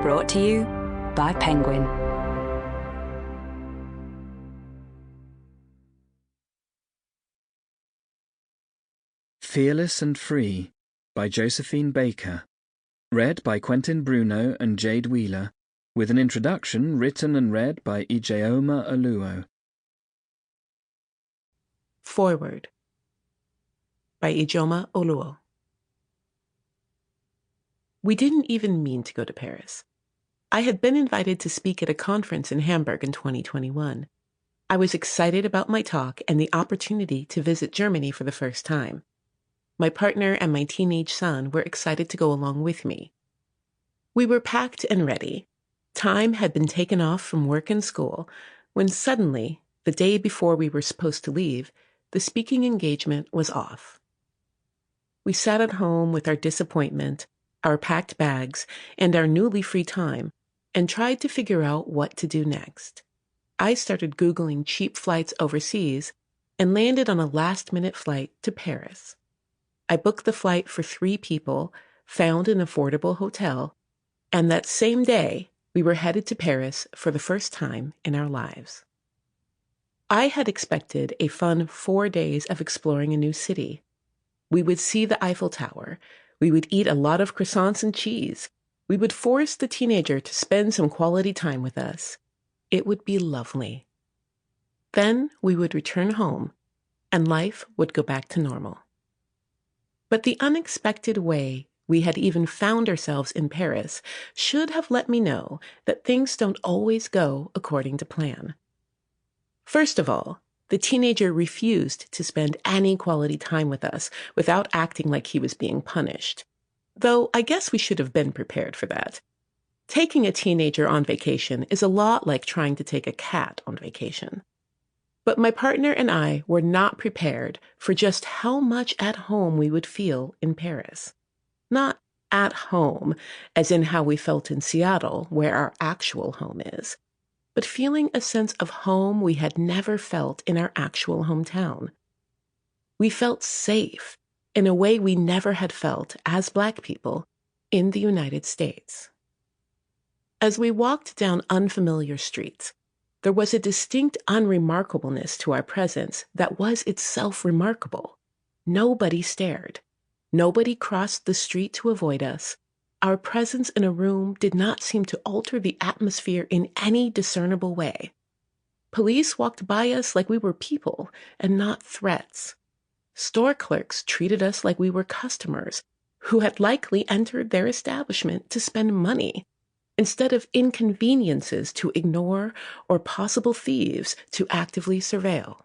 Brought to you by Penguin. Fearless and Free by Josephine Baker. Read by Quentin Bruno and Jade Wheeler, with an introduction written and read by Ijeoma Oluo. Forward by Ijeoma Oluo. We didn't even mean to go to Paris. I had been invited to speak at a conference in Hamburg in 2021. I was excited about my talk and the opportunity to visit Germany for the first time. My partner and my teenage son were excited to go along with me. We were packed and ready. Time had been taken off from work and school when suddenly, the day before we were supposed to leave, the speaking engagement was off. We sat at home with our disappointment, our packed bags, and our newly free time, and tried to figure out what to do next. I started Googling cheap flights overseas and landed on a last-minute flight to Paris. I booked the flight for 3 people, found an affordable hotel, and that same day, we were headed to Paris for the first time in our lives. I had expected a fun 4 days of exploring a new city. We would see the Eiffel Tower. We would eat a lot of croissants and cheese. We would force the teenager to spend some quality time with us. It would be lovely. Then we would return home, and life would go back to normal. But the unexpected way we had even found ourselves in Paris should have let me know that things don't always go according to plan. First of all, the teenager refused to spend any quality time with us without acting like he was being punished. Though I guess we should have been prepared for that. Taking a teenager on vacation is a lot like trying to take a cat on vacation. But my partner and I were not prepared for just how much at home we would feel in Paris. Not at home, as in how we felt in Seattle, where our actual home is, but feeling a sense of home we had never felt in our actual hometown. We felt safe in a way we never had felt as Black people in the United States. As we walked down unfamiliar streets, there was a distinct unremarkableness to our presence that was itself remarkable. Nobody stared. Nobody crossed the street to avoid us. Our presence in a room did not seem to alter the atmosphere in any discernible way. Police walked by us like we were people and not threats. Store clerks treated us like we were customers who had likely entered their establishment to spend money, instead of inconveniences to ignore or possible thieves to actively surveil.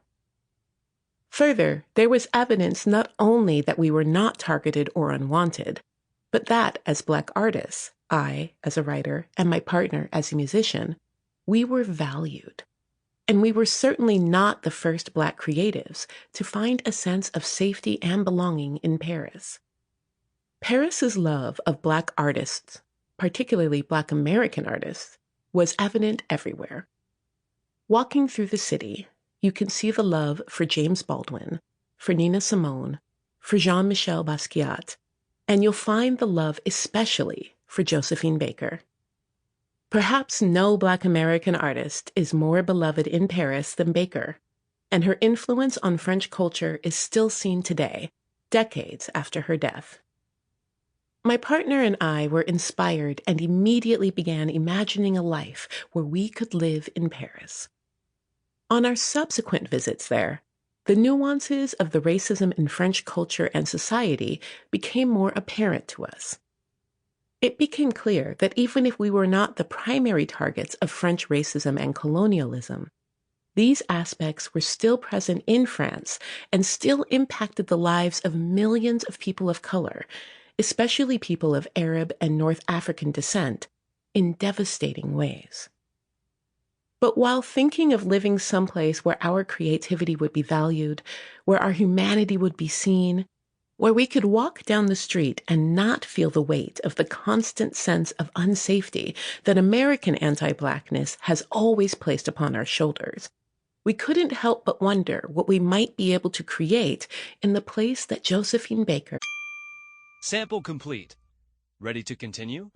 Further, there was evidence not only that we were not targeted or unwanted, but that as Black artists, I as a writer and my partner as a musician, we were valued. And we were certainly not the first Black creatives to find a sense of safety and belonging in Paris. Paris's love of Black artists, particularly Black American artists, was evident everywhere. Walking through the city, you can see the love for James Baldwin, for Nina Simone, for Jean-Michel Basquiat, and you'll find the love especially for Josephine Baker. Perhaps no Black American artist is more beloved in Paris than Baker, and her influence on French culture is still seen today, decades after her death. My partner and I were inspired and immediately began imagining a life where we could live in Paris. On our subsequent visits there, the nuances of the racism in French culture and society became more apparent to us. It became clear that even if we were not the primary targets of French racism and colonialism, these aspects were still present in France and still impacted the lives of millions of people of color, especially people of Arab and North African descent, in devastating ways. But while thinking of living someplace where our creativity would be valued, where our humanity would be seen, where we could walk down the street and not feel the weight of the constant sense of unsafety that American anti-Blackness has always placed upon our shoulders, we couldn't help but wonder what we might be able to create in the place that Josephine Baker. Sample complete. Ready to continue?